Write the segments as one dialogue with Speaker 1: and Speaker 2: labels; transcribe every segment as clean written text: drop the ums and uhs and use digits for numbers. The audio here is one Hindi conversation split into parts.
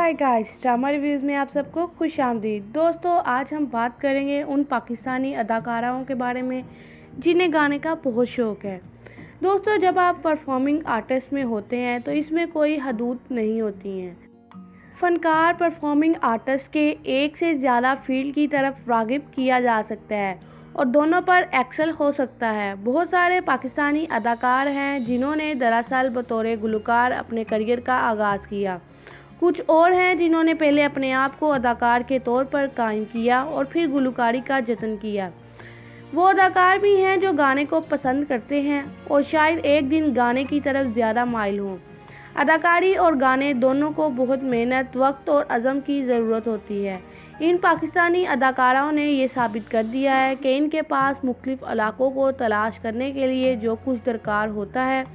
Speaker 1: हाय गाइस, ड्रामा रिव्यूज़ में आप सबको खुश आमदीद। दोस्तों, आज हम बात करेंगे उन पाकिस्तानी अदाकाराओं के बारे में जिन्हें गाने का बहुत शौक़ है। दोस्तों, जब आप परफॉर्मिंग आर्टिस्ट में होते हैं तो इसमें कोई हदूद नहीं होती हैं। फ़नकार परफॉर्मिंग आर्टिस्ट के एक से ज़्यादा फील्ड की तरफ राग़िब किया जा सकता है और दोनों पर एक्सेल हो सकता है। बहुत सारे पाकिस्तानी अदाकार हैं जिन्होंने दरअसल बतौर गुलकार अपने करियर का आगाज़ किया। कुछ और हैं जिन्होंने पहले अपने आप को अदाकार के तौर पर कायम किया और फिर गुलकारी का जतन किया। वो अदाकार भी हैं जो गाने को पसंद करते हैं और शायद एक दिन गाने की तरफ ज़्यादा माइल हों। अदाकारी और गाने दोनों को बहुत मेहनत, वक्त और अज़म की ज़रूरत होती है। इन पाकिस्तानी अदाकाराओं ने ये साबित कर दिया है कि इनके पास मुख्तलिफ़ इलाक़ों को तलाश करने के लिए जो कुछ दरकार होता है,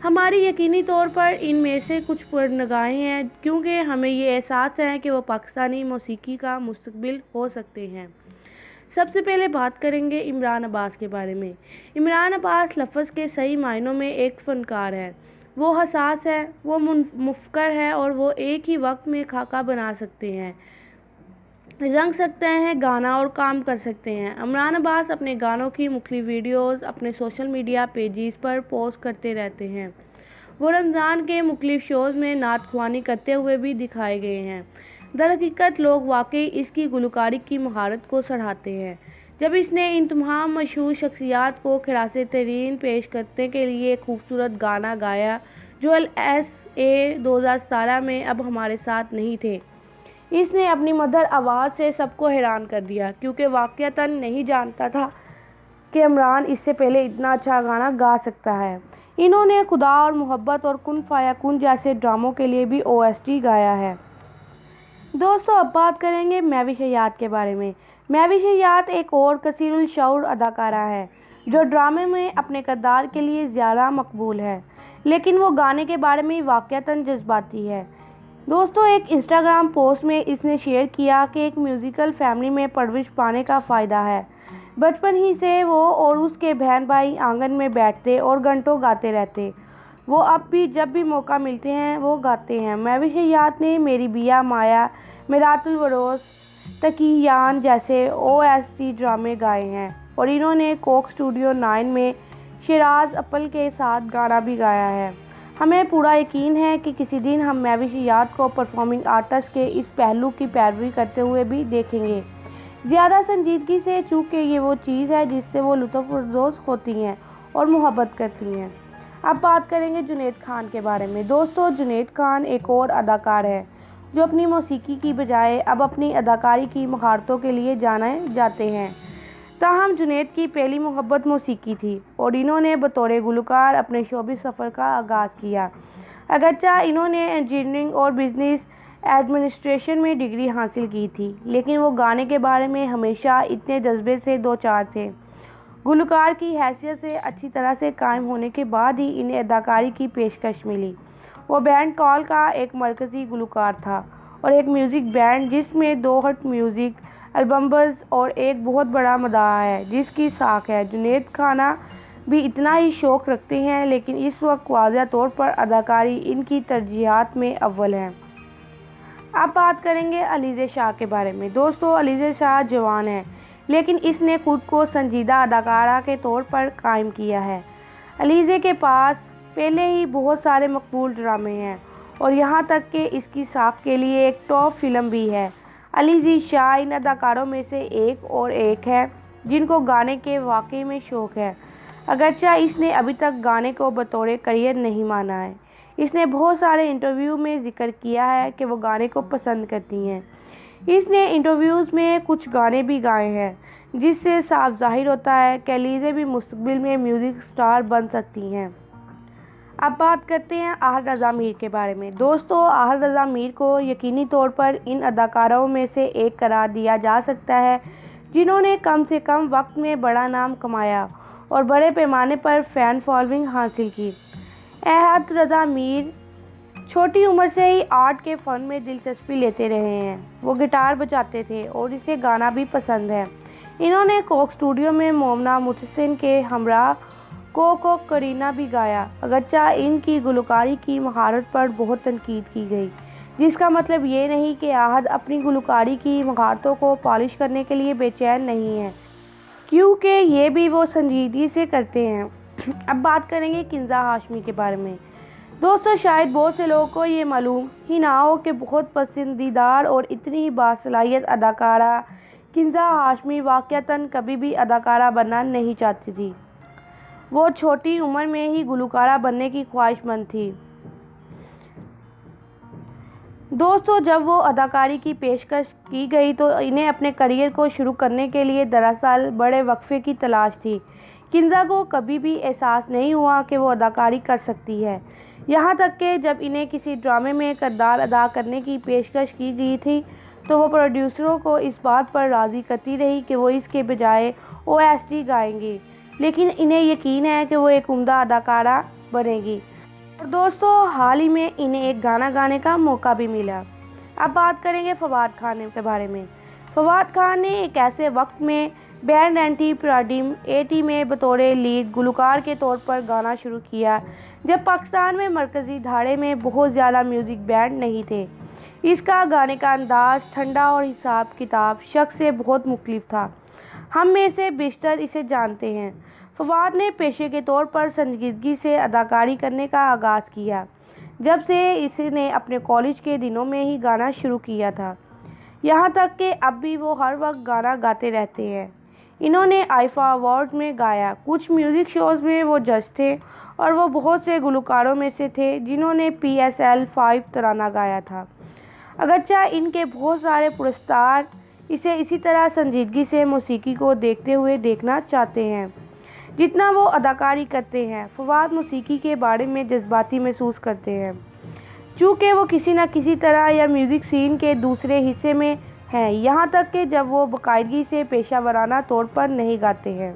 Speaker 1: हमारी यकीनी तौर पर इनमें से कुछ परनगाहें हैं, क्योंकि हमें ये एहसास है कि वो पाकिस्तानी मौसीकी का मुस्तकबिल हो सकते हैं। सबसे पहले बात करेंगे इमरान अब्बास के बारे में। इमरान अब्बास लफ्ज़ के सही मायनों में एक फ़नकार है। वो हसास है, वो मुफ़क्कर है और वो एक ही वक्त में खाका बना सकते हैं, रंग सकते हैं, गाना और काम कर सकते हैं। इमरान अब्बास अपने गानों की मुख्तलिफ़ वीडियोज़ अपने सोशल मीडिया पेजेस पर पोस्ट करते रहते हैं। वो रमज़ान के मुख्तलिफ़ शोज़ में नात ख्वानी करते हुए भी दिखाए गए हैं। दरहकीकत लोग वाकई इसकी गुलकारी की महारत को सराहते हैं। जब इसने इन तमाम मशहूर शख्सियात को खिरासे तरीन पेश करने के लिए खूबसूरत गाना गाया जो LSA 2017 में अब हमारे साथ नहीं थे, इसने अपनी मधुर आवाज़ से सबको हैरान कर दिया, क्योंकि वाक़ईतन नहीं जानता था कि इमरान इससे पहले इतना अच्छा गाना गा सकता है। इन्होंने खुदा और मोहब्बत और कुन फाया कुन जैसे ड्रामों के लिए भी OST गाया है। दोस्तों, अब बात करेंगे महविश हयात के बारे में। महविश हयात एक और कसीरुल शऊर अदाकारा है जो ड्रामे में अपने किरदार के लिए ज़्यादा मकबूल है, लेकिन वो गाने के बारे में वाक़ईतन जज्बाती है। दोस्तों, एक इंस्टाग्राम पोस्ट में इसने शेयर किया कि एक म्यूज़िकल फैमिली में परवरिश पाने का फ़ायदा है। बचपन ही से वो और उसके बहन भाई आंगन में बैठते और घंटों गाते रहते। वो अब भी जब भी मौका मिलते हैं वो गाते हैं। महविश हयात ने मेरी बिया माया, मेरातुल वरोस, तकीयान जैसे OST ड्रामे गाए हैं और इन्होंने कोक स्टूडियो 9 में शिराज अपल के साथ गाना भी गाया है। हमें पूरा यकीन है कि किसी दिन हम महविश हयात को परफॉर्मिंग आर्टिस्ट के इस पहलू की पैरवी करते हुए भी देखेंगे, ज़्यादा संजीदगी से, चूँकि ये वो चीज़ है जिससे वो लुत्फ़अंदोज़ होती हैं और मोहब्बत करती हैं। अब बात करेंगे जुनैद खान के बारे में। दोस्तों, जुनैद खान एक और अदाकार है जो अपनी मौसीकी की बजाय अब अपनी अदाकारी की महारतों के लिए जाने जाते हैं। ताहम जुनैद की पहली मोहब्बत मौसीकी थी और इन्होंने बतौर गुलकार अपने शोबिज़ सफ़र का आगाज़ किया। अगरचे इन्होंने इंजीनियरिंग और बिज़नेस एडमिनिस्ट्रेशन में डिग्री हासिल की थी, लेकिन वो गाने के बारे में हमेशा इतने जज्बे से दो चार थे। गुलकार की हैसियत से अच्छी तरह से कायम होने के बाद ही इन्हें अदाकारी की पेशकश मिली। वो बैंड कॉल का एक मरकज़ी गुलकार था और एक म्यूज़िक बैंड जिसमें 2 हिट म्यूज़िक एल्बम्स और एक बहुत बड़ा मदाह है जिसकी साख है। जुनैद खाना भी इतना ही शौक़ रखते हैं, लेकिन इस वक्त वाज़ेह तौर पर अदाकारी इनकी तरजीहात में अव्वल है। अब बात करेंगे अलीज़े शाह के बारे में। दोस्तों, अलीज़े शाह जवान है, लेकिन इसने खुद को संजीदा अदाकारा के तौर पर कायम किया है। अलीज़े के पास पहले ही बहुत सारे मकबूल ड्रामे हैं और यहाँ तक कि इसकी साख के लिए एक टॉप फिल्म भी है। अलीज़े शाह इन अदाकारों में से एक है जिनको गाने के वाकई में शौक़ है, अगरचे इसने अभी तक गाने को बतौर करियर नहीं माना है। इसने बहुत सारे इंटरव्यू में ज़िक्र किया है कि वो गाने को पसंद करती हैं। इसने इंटरव्यूज़ में कुछ गाने भी गाए हैं, जिससे साफ ज़ाहिर होता है कि अलीज़े भी मुस्तकबिल में म्यूज़िक स्टार बन सकती हैं। अब बात करते हैं आहल रज़ा मीर के बारे में। दोस्तों, आहल रज़ा मीर को यकीनी तौर पर इन अदाकारों में से एक करार दिया जा सकता है जिन्होंने कम से कम वक्त में बड़ा नाम कमाया और बड़े पैमाने पर फ़ैन फॉलोइंग हासिल की। आहल रज़ा मीर छोटी उम्र से ही आर्ट के फ़न में दिलचस्पी लेते रहे हैं। वो गिटार बजाते थे और इसे गाना भी पसंद है। इन्होंने कोक स्टूडियो में मोमना मुहसिन के हमरा को करीना भी गाया, अगरचे इनकी गुलकारी की महारत पर बहुत तनकीद की गई। जिसका मतलब ये नहीं कि आहद अपनी गुलकारी की महारतों को पॉलिश करने के लिए बेचैन नहीं है, क्योंकि ये भी वो संजीदगी से करते हैं। अब बात करेंगे किंजा हाशमी के बारे में। दोस्तों, शायद बहुत से लोगों को ये मालूम ही ना हो कि बहुत पसंदीदार और इतनी ही बासलाहियत अदाकारा किंजा हाशमी वाक़तन कभी भी अदाकारा बनना नहीं चाहती थी। वो छोटी उम्र में ही गुलकारा बनने की ख्वाहिशमंद थी। दोस्तों, जब वो अदाकारी की पेशकश की गई तो इन्हें अपने करियर को शुरू करने के लिए दरअसल बड़े वक्फे की तलाश थी। किंजा को कभी भी एहसास नहीं हुआ कि वो अदाकारी कर सकती है, यहाँ तक कि जब इन्हें किसी ड्रामे में किरदार अदा करने की पेशकश की गई थी तो वो प्रोड्यूसरों को इस बात पर राज़ी करती रही कि वो इसके बजाय OST गाएंगी, लेकिन इन्हें यकीन है कि वो एक उम्दा अदाकारा बनेगी। और दोस्तों, हाल ही में इन्हें एक गाना गाने का मौका भी मिला। अब बात करेंगे फवाद खान के बारे में। फवाद खान ने एक ऐसे वक्त में बैंड एंटी प्राडिम 80 में बतौर लीड गुलकार के तौर पर गाना शुरू किया, जब पाकिस्तान में मरकज़ी धारे में बहुत ज़्यादा म्यूज़िक बैंड नहीं थे। इसका गाने का अंदाज़ ठंडा और हिसाब किताब शख्स से बहुत मुख्तलिफ था। हम में से बेशतर इसे जानते हैं। फवाद ने पेशे के तौर पर संजीदगी से अदाकारी करने का आगाज़ किया, जब से इसने अपने कॉलेज के दिनों में ही गाना शुरू किया था, यहाँ तक कि अब भी वो हर वक्त गाना गाते रहते हैं। इन्होंने आईफा अवार्ड में गाया, कुछ म्यूज़िक शोज़ में वो जज थे और वो बहुत से गुलकारों में से थे जिन्होंने PSL 5 तराना गाया था। अगरचे इनके बहुत सारे पुरस्कार इसे इसी तरह संजीदगी से मौसीकी को देखते हुए देखना चाहते हैं जितना वो अदाकारी करते हैं। फवाद मौसीकी के बारे में जज्बाती महसूस करते हैं, चूँकि वो किसी न किसी तरह या म्यूज़िक सीन के दूसरे हिस्से में हैं, यहाँ तक कि जब वो बाकायदगी से पेशा वराना तौर पर नहीं गाते हैं।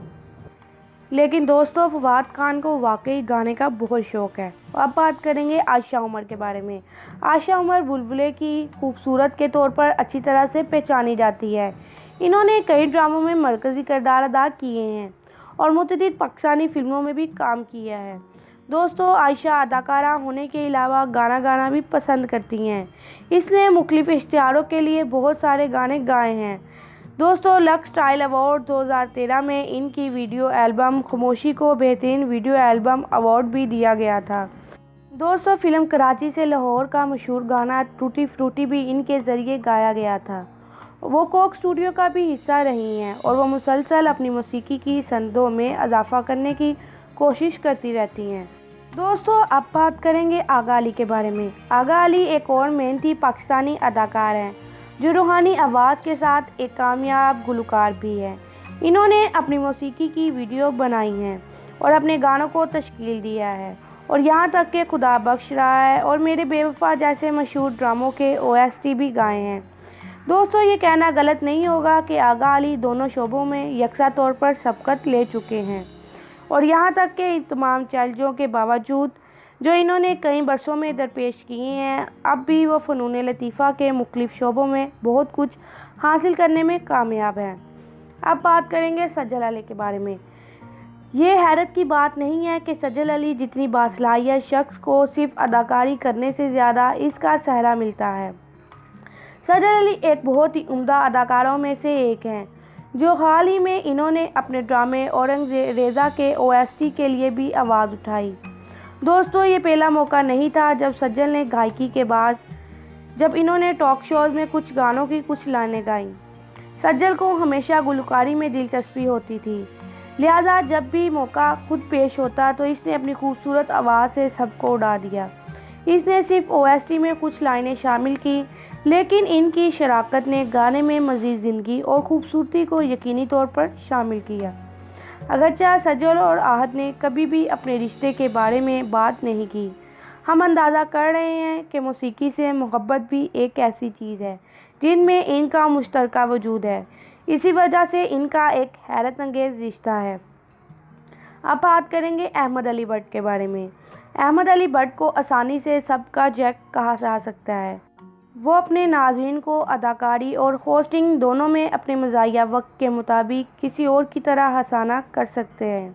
Speaker 1: लेकिन दोस्तों, फवाद खान को वाकई गाने का बहुत शौक़ है। अब बात करेंगे आयशा उमर के बारे में। आयशा उमर बुलबुले की खूबसूरत के तौर पर अच्छी तरह से पहचानी जाती है। इन्होंने कई ड्रामों में मरकज़ी किरदार अदा किए हैं और मुतअद्दिद पाकिस्तानी फ़िल्मों में भी काम किया है। दोस्तों, आयशा अदाकारा होने के अलावा गाना गाना भी पसंद करती हैं। इसने मुख्तलिफ़ इश्तिहारों के लिए बहुत सारे गाने गाए हैं। दोस्तों, लक्स स्टाइल अवार्ड 2013 में इनकी वीडियो एल्बम खामोशी को बेहतरीन वीडियो एल्बम अवार्ड भी दिया गया था। दोस्तों, फ़िल्म कराची से लाहौर का मशहूर गाना टूटी फ्रूटी भी इनके ज़रिए गाया गया था। वो कोक स्टूडियो का भी हिस्सा रही हैं और वो मुसलसल अपनी मौसीकी की सनदों में इजाफ़ा करने की कोशिश करती रहती हैं। दोस्तों, अब बात करेंगे आगा अली के बारे में। आगा अली एक और मेहनती पाकिस्तानी अदाकार हैं जो रूहानी आवाज़ के साथ एक कामयाब गुलकार भी है। इन्होंने अपनी मौसीकी की वीडियो बनाई हैं और अपने गानों को तश्कील दिया है और यहाँ तक कि खुदा बख्श रहा है और मेरे बेवफा जैसे मशहूर ड्रामों के OST भी गाए हैं। दोस्तों, ये कहना गलत नहीं होगा कि आगा अली दोनों शोबों में यकसा तौर पर सबकत ले चुके हैं और यहाँ तक कि इन तमाम चैलेंजों के बावजूद जो इन्होंने कई बरसों में दरपेश किए हैं, अब भी वो फ़नून लतीफ़ा के मुख्तलिफ़ शोबों में बहुत कुछ हासिल करने में कामयाब हैं। अब बात करेंगे सज्जल अली के बारे में। ये हैरत की बात नहीं है कि सज्जल अली जितनी बासलाहियत शख्स को सिर्फ अदाकारी करने से ज़्यादा इसका सहरा मिलता है। सज्जल अली एक बहुत ही उम्दा अदाकारों में से एक हैं जो हाल ही में इन्होंने अपने ड्रामे औरंगज़ेब के OST के लिए भी आवाज़ उठाई। दोस्तों, ये पहला मौका नहीं था जब सज्जल ने गायकी के बाद जब इन्होंने टॉक शोज़ में कुछ गानों की कुछ लाइनें गाईं। सज्जल को हमेशा गुलकारी में दिलचस्पी होती थी, लिहाजा जब भी मौका खुद पेश होता तो इसने अपनी खूबसूरत आवाज़ से सबको उड़ा दिया। इसने सिर्फ OST में कुछ लाइनें शामिल की, लेकिन इनकी शराकत ने गाने में मज़ीद ज़िंदगी और ख़ूबसूरती को यकीनी तौर पर शामिल किया। अगरचे सज्जल और आहद ने कभी भी अपने रिश्ते के बारे में बात नहीं की, हम अंदाज़ा कर रहे हैं कि मौसीकी से मोहब्बत भी एक ऐसी चीज़ है जिनमें इनका मुश्तरका वजूद है। इसी वजह से इनका एक हैरत अंगेज़ रिश्ता है। अब बात करेंगे अहमद अली भट्ट के बारे में। अहमद अली भट्ट को आसानी से सबका जैक कहा जा सकता है। वो अपने नाज़रीन को अदाकारी और होस्टिंग दोनों में अपने मज़ाहिया वक्त के मुताबिक किसी और की तरह हंसाना कर सकते हैं।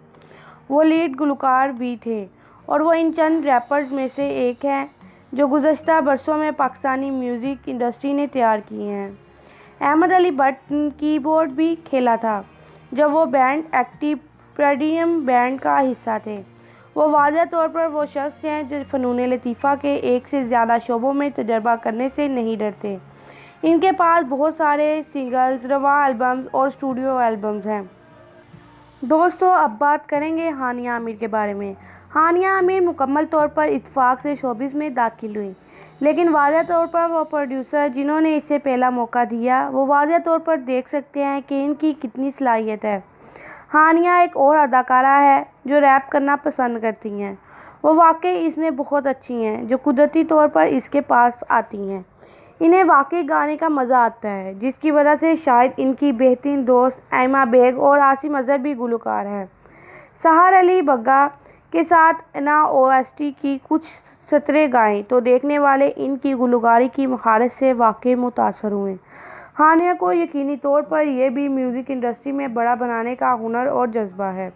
Speaker 1: वो लीड गुलकार भी थे और वो इन चंद रैपर्स में से एक हैं जो गुज़श्ता बरसों में पाकिस्तानी म्यूज़िक इंडस्ट्री ने तैयार किए हैं। अहमद अली भट्ट कीबोर्ड भी खेला था जब वो बैंड एक्टिव प्रेडियम बैंड का हिस्सा थे। वो वाज़ह तौर पर वो शख्स हैं जो फ़नून लतीफ़ा के एक से ज़्यादा शोबों में तजर्बा करने से नहीं डरते। इनके पास बहुत सारे सिंगल्स, रवा एल्बम्स और स्टूडियो एल्बम्स हैं। दोस्तों, अब बात करेंगे हानिया आमिर के बारे में। हानिया आमिर मुकम्मल तौर पर इत्तेफाक से शोबिज़ में दाखिल हुई, लेकिन वाज़ह तौर पर वो प्रोड्यूसर जिन्होंने इसे पहला मौका दिया वो वाज़ह तौर पर देख सकते हैं कि इनकी कितनी सलाहियत है। हानिया एक और अदाकारा है जो रैप करना पसंद करती हैं। वो वाकई इसमें बहुत अच्छी हैं, जो कुदरती तौर पर इसके पास आती हैं। इन्हें वाकई गाने का मज़ा आता है, जिसकी वजह से शायद इनकी बेहतरीन दोस्त ऐमा बेग और आसिम अज़हर भी गुलकार हैं। सहर अली बग्गा के साथ ना OST की कुछ सतरें गाएं तो देखने वाले इनकी गुलकारी की महारत से वाकई मुतासर हुए। हानिया को यकीनी तौर पर यह भी म्यूज़िक इंडस्ट्री में बड़ा बनाने का हुनर और जज्बा है।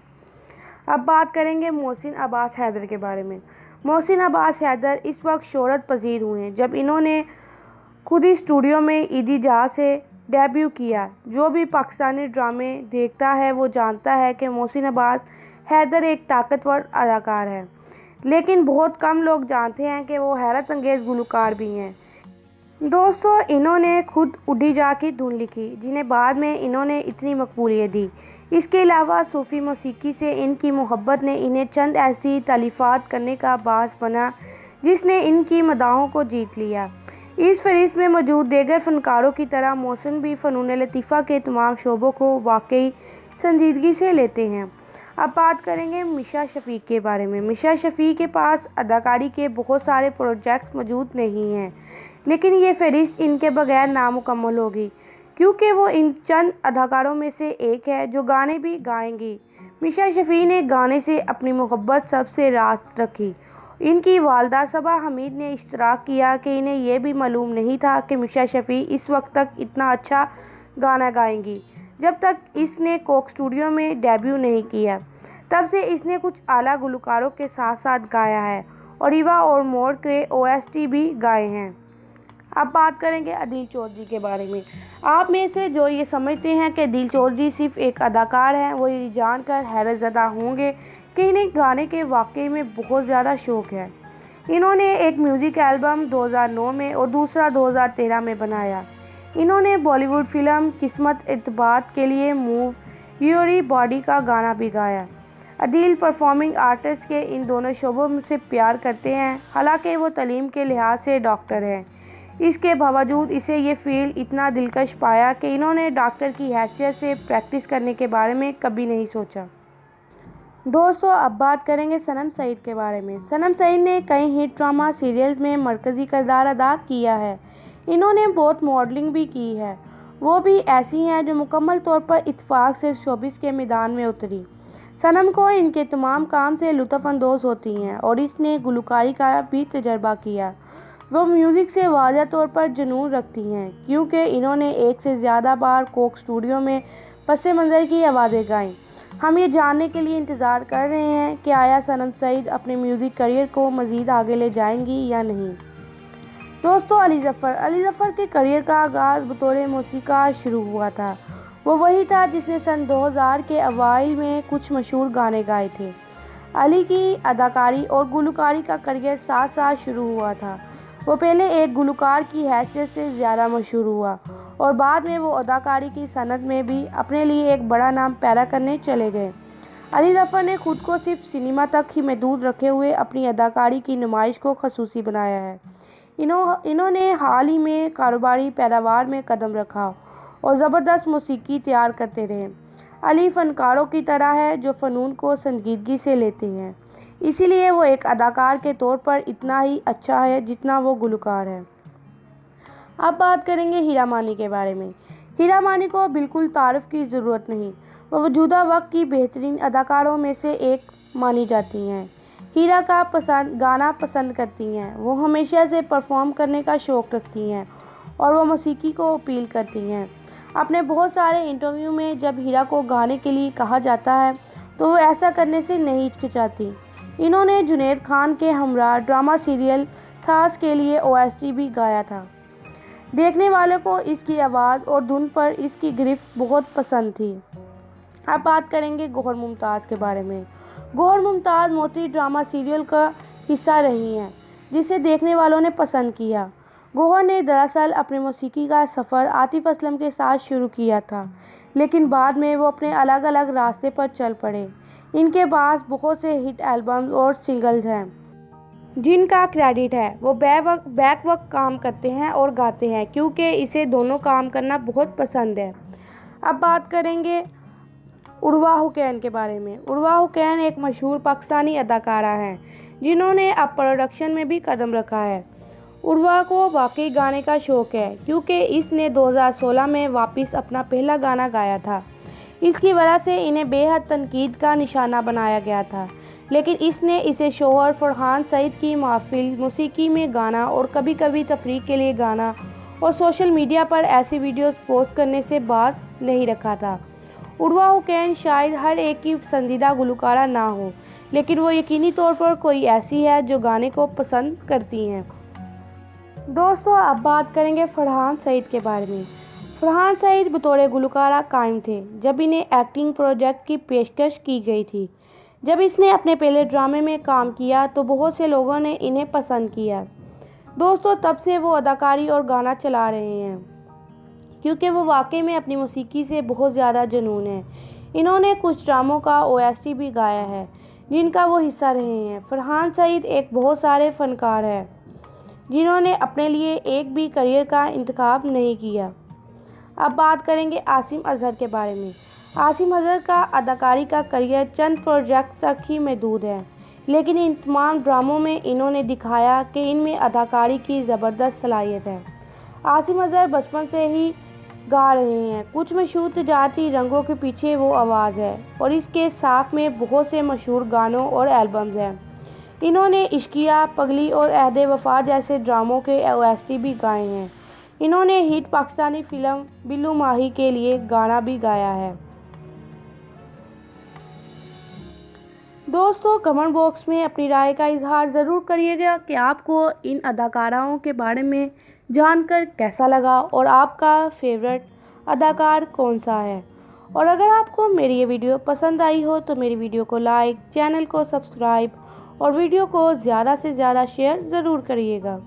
Speaker 1: अब बात करेंगे मोहसिन अब्बास हैदर के बारे में। मोहसिन अब्बास हैदर इस वक्त शोहरत पजीर हुए हैं जब इन्होंने खुद ही स्टूडियो में ईदी जहाँ से डेब्यू किया। जो भी पाकिस्तानी ड्रामे देखता है वो जानता है कि मोहसिन अब्बास हैदर एक ताकतवर अदाकार है, लेकिन बहुत कम लोग जानते हैं कि वो हैरत अंगेज़ गुलकार भी हैं। दोस्तों, इन्होंने खुद उड़ी जा की धुन लिखी, जिन्हें बाद में इन्होंने इतनी मकबूलियत दी। इसके अलावा सूफ़ी मौसीकी से इनकी मोहब्बत ने इन्हें चंद ऐसी तालीफ़ात करने का बास बना जिसने इनकी मदाहों को जीत लिया। इस फ़हरिस्त में मौजूद दीगर फ़नकारों की तरह मोहसिन भी फ़नून लतीफ़ा के तमाम शोबों को वाकई संजीदगी से लेते हैं। अब बात करेंगे मिशा शफ़ीक के बारे में। मिशा शफ़ीक के पास अदाकारी के बहुत सारे प्रोजेक्ट्स मौजूद नहीं हैं, लेकिन ये फ़हरिस्त इनके बगैर नामुकम्मल होगी, क्योंकि वो इन चंद अदाकारों में से एक है जो गाने भी गाएंगी। मिशा शफ़ी ने गाने से अपनी मोहब्बत सबसे रास्त रखी। इनकी वालदा सबा हमीद ने इश्तराक किया कि इन्हें यह भी मालूम नहीं था कि मिशा शफ़ी इस वक्त तक इतना अच्छा गाना गाएंगी। जब तक इसने कोक स्टूडियो में डेब्यू नहीं किया, तब से इसने कुछ आला गुलकारों के साथ साथ गाया है और ईवा और मोर के OST भी गाए हैं। अब बात करेंगे अदील चौधरी के बारे में। आप में से जो ये समझते हैं कि अदील चौधरी सिर्फ एक अदाकार हैं, वो ये जानकर हैरत ज़दा होंगे कि इन्हें गाने के वाकई में बहुत ज़्यादा शौक़ है। इन्होंने एक म्यूज़िक एल्बम 2009 में और दूसरा 2013 में बनाया। इन्होंने बॉलीवुड फिल्म किस्मत इर्तिबात के लिए मूव योरी बॉडी का गाना भी गाया। अदील परफॉर्मिंग आर्टिस्ट के इन दोनों शोबों से प्यार करते हैं, हालांकि वो तालीम के लिहाज से डॉक्टर हैं। इसके बावजूद इसे ये फील्ड इतना दिलकश पाया कि इन्होंने डॉक्टर की हैसियत से प्रैक्टिस करने के बारे में कभी नहीं सोचा। दोस्तों, अब बात करेंगे सनम सईद के बारे में। सनम सईद ने कई हिट ड्रामा सीरियल्स में मरकज़ी किरदार अदा किया है। इन्होंने बहुत मॉडलिंग भी की है। वो भी ऐसी हैं जो मुकम्मल तौर पर इत्तेफाक से शोबिस के मैदान में उतरी। सनम को इनके तमाम काम से लुत्फ़ अंदोज़ होती हैं और इसने गुलकारी का भी तजर्बा किया। वो म्यूज़िक से वाज़ह तौर पर जुनून रखती हैं, क्योंकि इन्होंने एक से ज़्यादा बार कोक स्टूडियो में पस मंज़र की आवाज़ें गाईं। हम ये जानने के लिए इंतज़ार कर रहे हैं कि आया सनम सईद अपने म्यूज़िक करियर को मज़ीद आगे ले जाएंगी या नहीं। दोस्तों, अली ज़फ़र के करियर का आगाज़ बतौर मौसीक़ार शुरू हुआ था। वो वही था जिसने सन 2000 के अवाइल में कुछ मशहूर गाने गाए थे। अली की अदाकारी और गुलकारी का करियर साथ साथ शुरू हुआ था। वो पहले एक गुलकार की हैसियत से ज़्यादा मशहूर हुआ और बाद में वो अदाकारी की सनत में भी अपने लिए एक बड़ा नाम पैदा करने चले गए। अली ज़फ़र ने खुद को सिर्फ सिनेमा तक ही महदूद रखे हुए अपनी अदाकारी की नुमाइश को ख़ुसूसी बनाया है। इन्होंने हाल ही में कारोबारी पैदावार में कदम रखा और ज़बरदस्त मौसीकी तैयार करते रहे। अली फ़नकारों की तरह है जो फ़नून को संजीदगी से लेते हैं, इसीलिए वो एक अदाकार के तौर पर इतना ही अच्छा है जितना वो गुलकार है। अब बात करेंगे हीरा मानी के बारे में। हीरा मानी को बिल्कुल तारीफ़ की ज़रूरत नहीं, वो मौजूदा वक्त की बेहतरीन अदाकारों में से एक मानी जाती हैं। हीरा का गाना पसंद करती हैं। वो हमेशा से परफॉर्म करने का शौक़ रखती हैं और वो मौसीकी को अपील करती हैं। अपने बहुत सारे इंटरव्यू में जब हीरा को गाने के लिए कहा जाता है तो वो ऐसा करने से नहीं हिचकिचाती। इन्होंने जुनैद खान के हमरा ड्रामा सीरियल थास के लिए OST भी गाया था। देखने वालों को इसकी आवाज़ और धुन पर इसकी गिरफ्त बहुत पसंद थी। अब बात करेंगे गौहर मुमताज़ के बारे में। गौहर मुमताज़ मोती ड्रामा सीरियल का हिस्सा रही हैं, जिसे देखने वालों ने पसंद किया। गौहर ने दरअसल अपने मौसीकी का सफ़र आतिफ़ असलम के साथ शुरू किया था, लेकिन बाद में वो अपने अलग अलग रास्ते पर चल पड़े। इनके पास बहुत से हिट एल्बम्स और सिंगल्स हैं, जिनका क्रेडिट है वो बैक वक्त काम करते हैं और गाते हैं, क्योंकि इसे दोनों काम करना बहुत पसंद है। अब बात करेंगे उर्वा हुसैन के बारे में। उर्वा हुसैन एक मशहूर पाकिस्तानी अदाकारा हैं, जिन्होंने अब प्रोडक्शन में भी कदम रखा है। उर्वा को वाकई गाने का शौक़ है, क्योंकि इसने 2016 में वापस अपना पहला गाना गाया था। इसकी वजह से इन्हें बेहद तनकीद का निशाना बनाया गया था, लेकिन इसने इसे शोहर फरहान सईद की महफिल, मौसीकी में गाना और कभी कभी तफरीह के लिए गाना और सोशल मीडिया पर ऐसी वीडियोस पोस्ट करने से बाज नहीं रखा था। उर्वा हुसैन शायद हर एक की पसंदीदा गुलकारा ना हो, लेकिन वो यकीनी तौर पर कोई ऐसी है जो गाने को पसंद करती हैं। दोस्तों, अब बात करेंगे फरहान सईद के बारे में। फरहान सईद बतौर गुलकारा कायम थे जब इन्हें एक्टिंग प्रोजेक्ट की पेशकश की गई थी। जब इसने अपने पहले ड्रामे में काम किया तो बहुत से लोगों ने इन्हें पसंद किया। दोस्तों, तब से वो अदाकारी और गाना चला रहे हैं, क्योंकि वो वाकई में अपनी मौसीकी से बहुत ज़्यादा जुनून है। इन्होंने कुछ ड्रामों का OST भी गाया है, जिनका वो हिस्सा रहे हैं। फरहान सईद एक बहुत सारे फ़नकार हैं, जिन्होंने अपने लिए एक भी करियर का इंतखाब नहीं किया। अब बात करेंगे आसिम अजहर के बारे में। आसिम अजहर का अदाकारी का करियर चंद प्रोजेक्ट तक ही महदूद है, लेकिन इन तमाम ड्रामों में इन्होंने दिखाया कि इनमें अदाकारी की ज़बरदस्त सलाहियत है। आसिम अजहर बचपन से ही गा रहे हैं। कुछ मशहूर तजारती रंगों के पीछे वो आवाज़ है, और इसके साथ में बहुत से मशहूर गानों और एल्बम्स हैं। इन्होंने इश्किया, पगली और अहद वफा जैसे ड्रामों के OST भी गाए हैं। इन्होंने हिट पाकिस्तानी फिल्म बिल्लू माही के लिए गाना भी गाया है। दोस्तों, कमेंट बॉक्स में अपनी राय का इजहार ज़रूर करिएगा कि आपको इन अदाकाराओं के बारे में जानकर कैसा लगा और आपका फेवरेट अदाकार कौन सा है। और अगर आपको मेरी ये वीडियो पसंद आई हो तो मेरी वीडियो को लाइक, चैनल को सब्सक्राइब और वीडियो को ज़्यादा से ज़्यादा शेयर ज़रूर करिएगा।